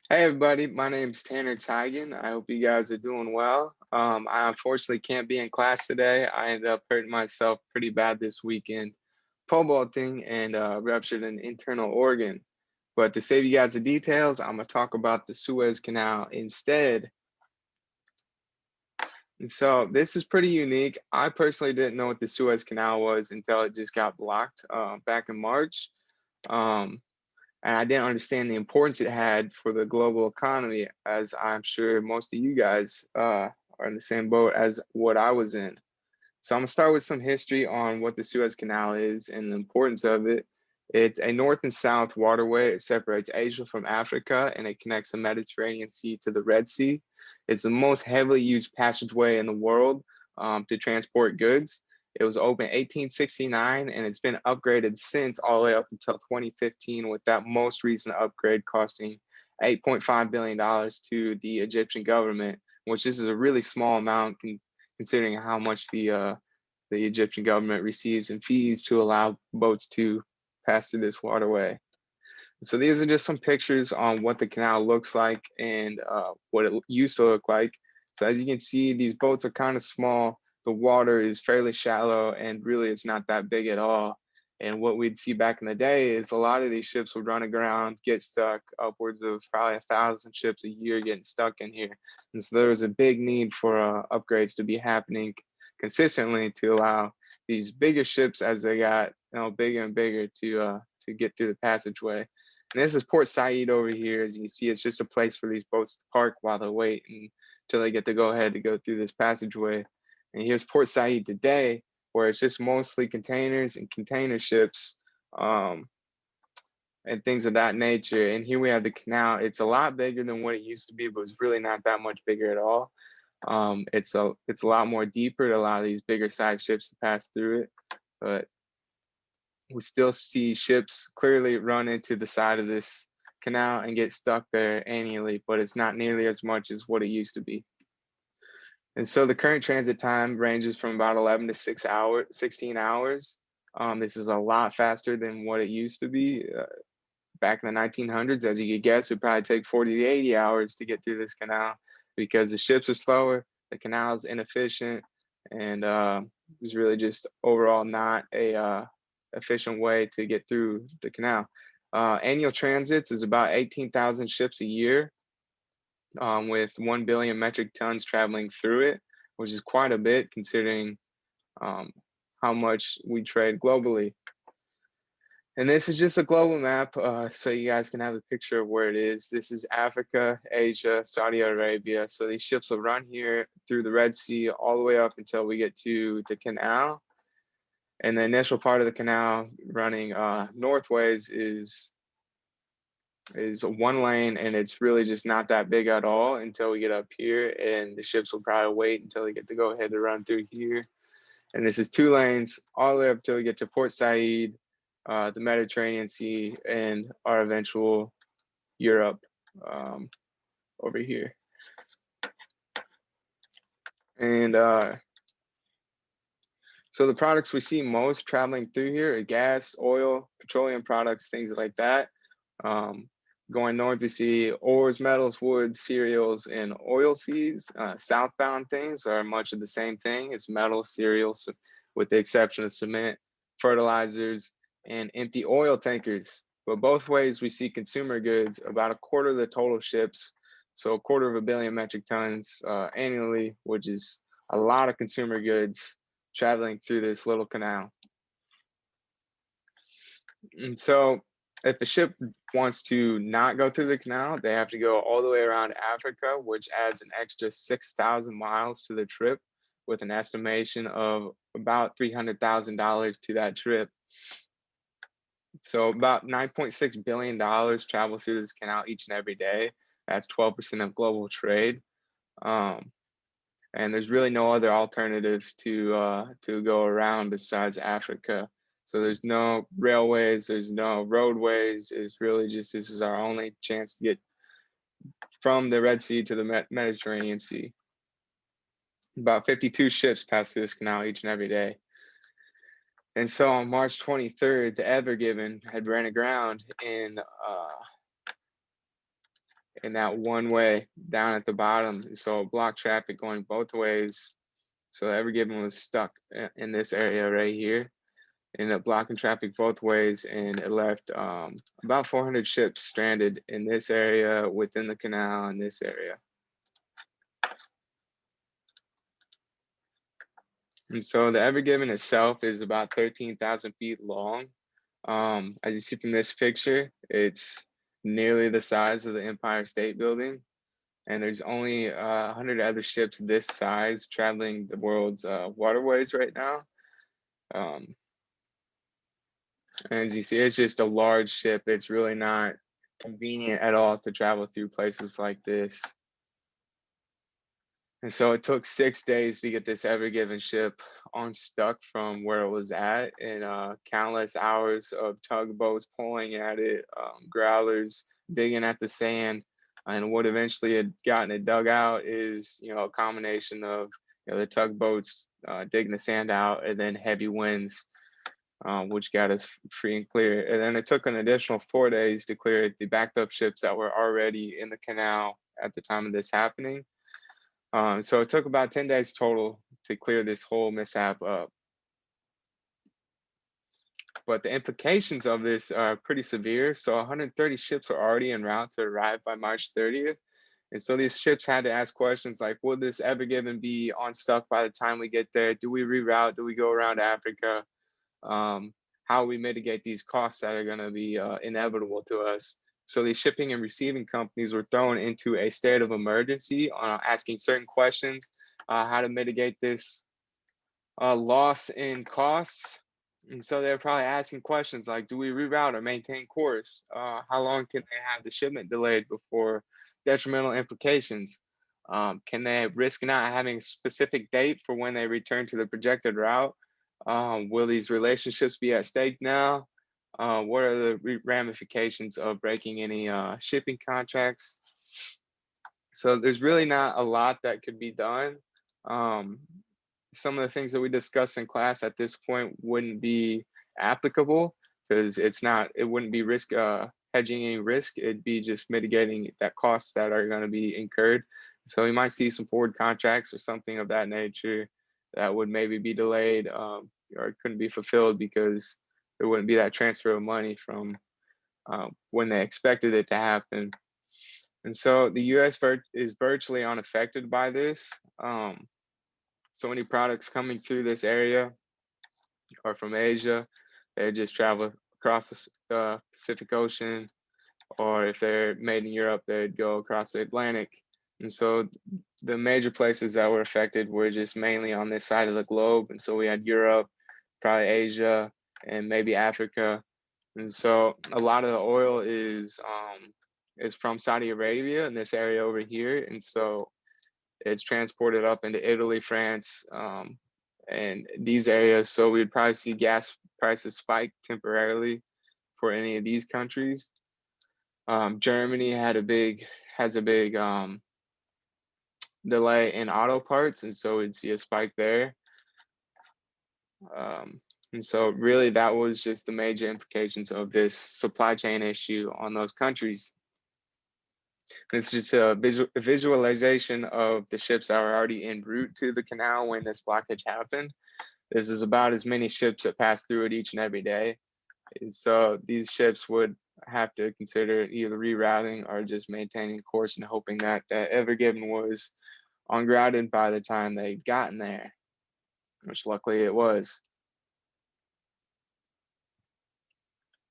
Hey everybody, my name's Tanner Tigan. I hope you guys are doing well. I unfortunately can't be in class today. I ended up hurting myself pretty bad this weekend, pole vaulting, and ruptured an internal organ. But to save you guys the details, I'm gonna talk about the Suez Canal instead. And so this is pretty unique. I personally didn't know what the Suez Canal was until it just got blocked back in March. Um, and I didn't understand the importance it had for the global economy, as I'm sure most of you guys are in the same boat as what I was in. So I'm gonna start with some history on what the Suez Canal is and the importance of it. It's a north and south waterway. It separates Asia from Africa and it connects the Mediterranean Sea to the Red Sea. It's the most heavily used passageway in the world to transport goods. It was opened 1869 and it's been upgraded since all the way up until 2015, with that most recent upgrade costing $8.5 billion to the Egyptian government, which this is a really small amount considering how much the Egyptian government receives in fees to allow boats to pass through this waterway. So these are just some pictures on what the canal looks like and what it used to look like. So as you can see, these boats are kind of small. The water is fairly shallow and really it's not that big at all. And what we'd see back in the day is a lot of these ships would run aground, get stuck, upwards of probably 1,000 ships a year getting stuck in here. And so there was a big need for upgrades to be happening consistently to allow these bigger ships, as they got bigger and bigger, to get through the passageway. And this is Port Said over here. As you can see, it's just a place for these boats to park while they wait until they get to go ahead to go through this passageway. And here's Port Said today, where it's just mostly containers and container ships um, and things of that nature. And here we have the canal. It's a lot bigger than what it used to be, but it's really not that much bigger at all. It's a lot more deeper to allow these bigger size ships to pass through it. But we still see ships clearly run into the side of this canal and get stuck there annually, but it's not nearly as much as what it used to be. And so the current transit time ranges from about 11 to 6 hours, 16 hours. This is a lot faster than what it used to be. Back in the 1900s, as you could guess, it would probably take 40 to 80 hours to get through this canal because the ships are slower, the canal is inefficient, and it's really just overall not a efficient way to get through the canal. Annual transits is about 18,000 ships a year, with 1 billion metric tons traveling through it, which is quite a bit considering um, how much we trade globally. And this is just a global map, so you guys can have a picture of where it is. This is Africa, Asia, Saudi Arabia. So these ships will run here through the Red Sea all the way up until we get to the canal. And the initial part of the canal running northways is one lane, and it's really just not that big at all until we get up here. And the ships will probably wait until they get to go ahead to run through here. And this is 2 lanes all the way up till we get to Port Said, the Mediterranean Sea, and our eventual Europe um, over here. And so the products we see most traveling through here are gas, oil, petroleum products, things like that. Um, Going north, we see ores, metals, woods, cereals, and oil seeds. Southbound things are much of the same thing. It's metals, cereals, with the exception of cement, fertilizers, and empty oil tankers. But both ways, we see consumer goods, about a quarter of the total ships. So a quarter of a billion metric tons annually, which is a lot of consumer goods traveling through this little canal. And so if a ship wants to not go through the canal, they have to go all the way around Africa, which adds an extra 6,000 miles to the trip, with an estimation of about $300,000 to that trip. So about $9.6 billion travel through this canal each and every day. That's 12% of global trade. Um, and there's really no other alternatives to go around besides Africa. So there's no railways, there's no roadways. It's really just this is our only chance to get from the Red Sea to the Mediterranean Sea. About 52 ships pass through this canal each and every day. And so on March 23rd, the Ever Given had ran aground in that one way down at the bottom. So it blocked traffic going both ways. So Ever Given was stuck in this area right here. Ended up blocking traffic both ways, and it left about 400 ships stranded in this area, within the canal, in this area. And so the Ever Given itself is about 13,000 feet long. As you see from this picture, it's nearly the size of the Empire State Building. And there's only 100 other ships this size traveling the world's waterways right now. And as you see, it's just a large ship. It's really not convenient at all to travel through places like this. And so it took 6 days to get this Ever Given ship unstuck from where it was at, and countless hours of tugboats pulling at it, growlers digging at the sand. And what eventually had gotten it dug out is, a combination of, the tugboats digging the sand out, and then heavy winds, which got us free and clear. And then it took an additional 4 days to clear the backed up ships that were already in the canal at the time of this happening. So it took about 10 days total to clear this whole mishap up. But the implications of this are pretty severe. So 130 ships are already en route to arrive by March 30th. And so these ships had to ask questions like, will this Ever Given be unstuck by the time we get there? Do we reroute? Do we go around Africa? How we mitigate these costs that are going to be inevitable to us? So these shipping and receiving companies were thrown into a state of emergency, asking certain questions, how to mitigate this loss in costs. And so they're probably asking questions like, do we reroute or maintain course? How long can they have the shipment delayed before detrimental implications? Can they risk not having a specific date for when they return to the projected route? Will these relationships be at stake now? What are the ramifications of breaking any shipping contracts? So there's really not a lot that could be done. Some of the things that we discussed in class at this point wouldn't be applicable, because it wouldn't be hedging any risk. It'd be just mitigating that costs that are going to be incurred. So we might see some forward contracts or something of that nature that would maybe be delayed, or couldn't be fulfilled because there wouldn't be that transfer of money from when they expected it to happen. And so the US is virtually unaffected by this. So any products coming through this area or from Asia, they just travel across the Pacific Ocean, or if they're made in Europe, they'd go across the Atlantic. And so the major places that were affected were just mainly on this side of the globe. And so we had Europe, probably Asia, and maybe Africa. And so a lot of the oil is from Saudi Arabia in this area over here. And so it's transported up into Italy, France, and these areas. So we'd probably see gas prices spike temporarily for any of these countries. Germany has a big delay in auto parts, and so we'd see a spike there. And so really that was just the major implications of this supply chain issue on those countries. It's just a visualization of the ships that were already en route to the canal when this blockage happened. This is about as many ships that pass through it each and every day. And so these ships would have to consider either rerouting or just maintaining course and hoping that that Ever Given was ungrounded by the time they'd gotten there, which luckily it was.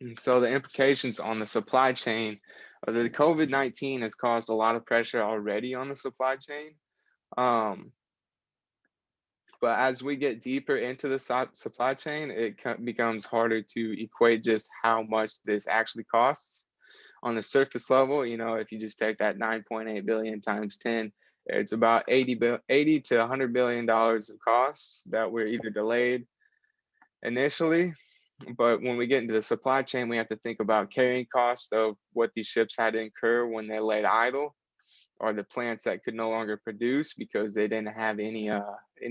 And so the implications on the supply chain of the COVID-19 has caused a lot of pressure already on the supply chain. But as we get deeper into the supply chain, it becomes harder to equate just how much this actually costs. On the surface level, if you just take that 9.8 billion times 10, it's about 80 to $100 billion of costs that were either delayed initially. But when we get into the supply chain, we have to think about carrying costs of what these ships had to incur when they laid idle, or the plants that could no longer produce because they didn't have any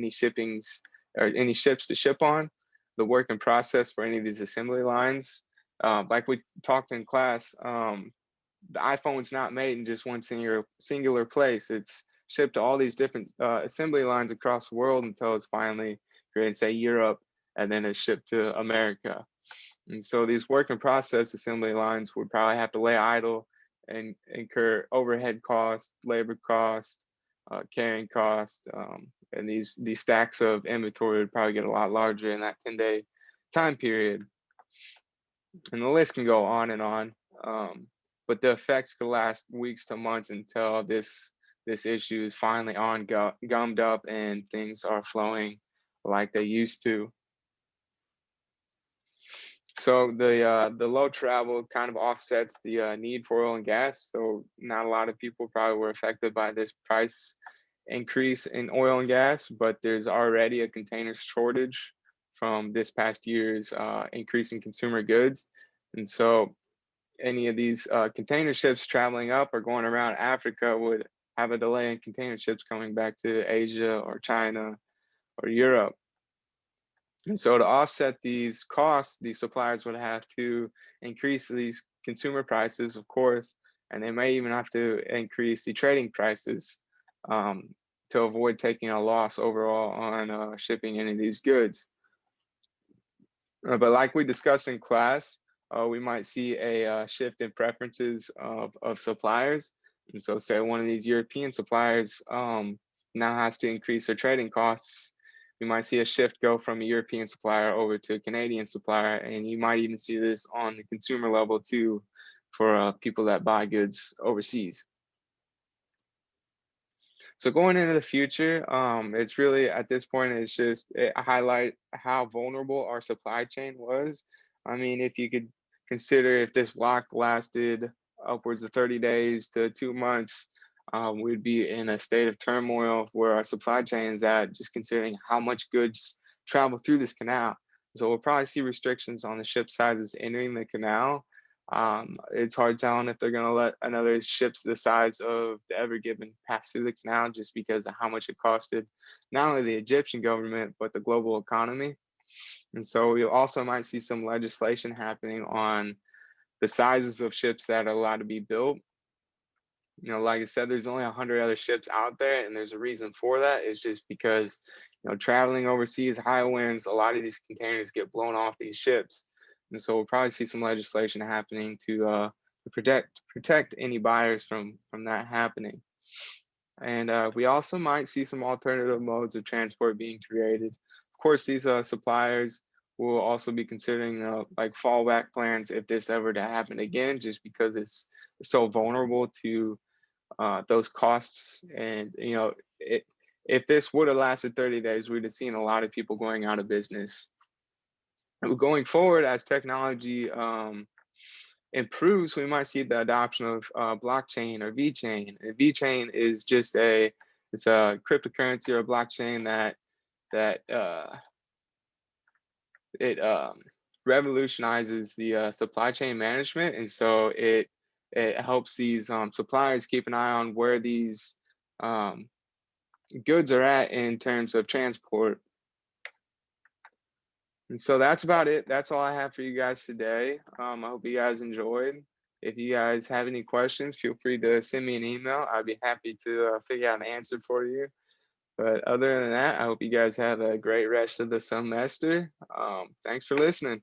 shippings or any ships to ship on, the work in process for any of these assembly lines. Like we talked in class, the iPhone's not made in just one singular place. It's shipped to all these different assembly lines across the world until it's finally created, say, Europe, and then it's shipped to America. And so these work in process assembly lines would probably have to lay idle and incur overhead cost, labor cost, carrying cost, and these stacks of inventory would probably get a lot larger in that 10-day time period. And the list can go on and on. But the effects could last weeks to months until this issue is finally gummed up and things are flowing like they used to. So the low travel kind of offsets the need for oil and gas. So not a lot of people probably were affected by this price increase in oil and gas, but there's already a container shortage from this past year's increase in consumer goods. And so any of these container ships traveling up or going around Africa would have a delay in container ships coming back to Asia or China or Europe. And so to offset these costs, these suppliers would have to increase these consumer prices, of course, and they may even have to increase the trading prices um, to avoid taking a loss overall on shipping any of these goods. But like we discussed in class, we might see a shift in preferences of suppliers. And so say one of these European suppliers now has to increase their trading costs. We might see a shift go from a European supplier over to a Canadian supplier. And you might even see this on the consumer level too for people that buy goods overseas. So going into the future, it's really at this point, it's just it highlight how vulnerable our supply chain was. I mean, if you could consider if this block lasted upwards of 30 days to 2 months, we'd be in a state of turmoil where our supply chain is at, just considering how much goods travel through this canal. So we'll probably see restrictions on the ship sizes entering the canal. It's hard telling if they're going to let another ships the size of the Ever Given pass through the canal just because of how much it costed not only the Egyptian government but the global economy. And so we also might see some legislation happening on the sizes of ships that are allowed to be built. Like I said, there's only 100 other ships out there, and there's a reason for that. It's just because, traveling overseas, high winds, a lot of these containers get blown off these ships, and so we'll probably see some legislation happening to protect any buyers from that happening. And we also might see some alternative modes of transport being created. Of course, these suppliers will also be considering like fallback plans if this ever to happen again, just because it's so vulnerable to those costs. And if this would have lasted 30 days, we'd have seen a lot of people going out of business. And going forward, as technology improves, we might see the adoption of blockchain or VeChain. And VeChain is just it's a cryptocurrency or a blockchain that it revolutionizes the supply chain management, and so it helps these suppliers keep an eye on where these goods are at in terms of transport. And so that's about it. That's all I have for you guys today. I hope you guys enjoyed. If you guys have any questions, feel free to send me an email. I'd be happy to figure out an answer for you. But other than that, I hope you guys have a great rest of the semester. Thanks for listening.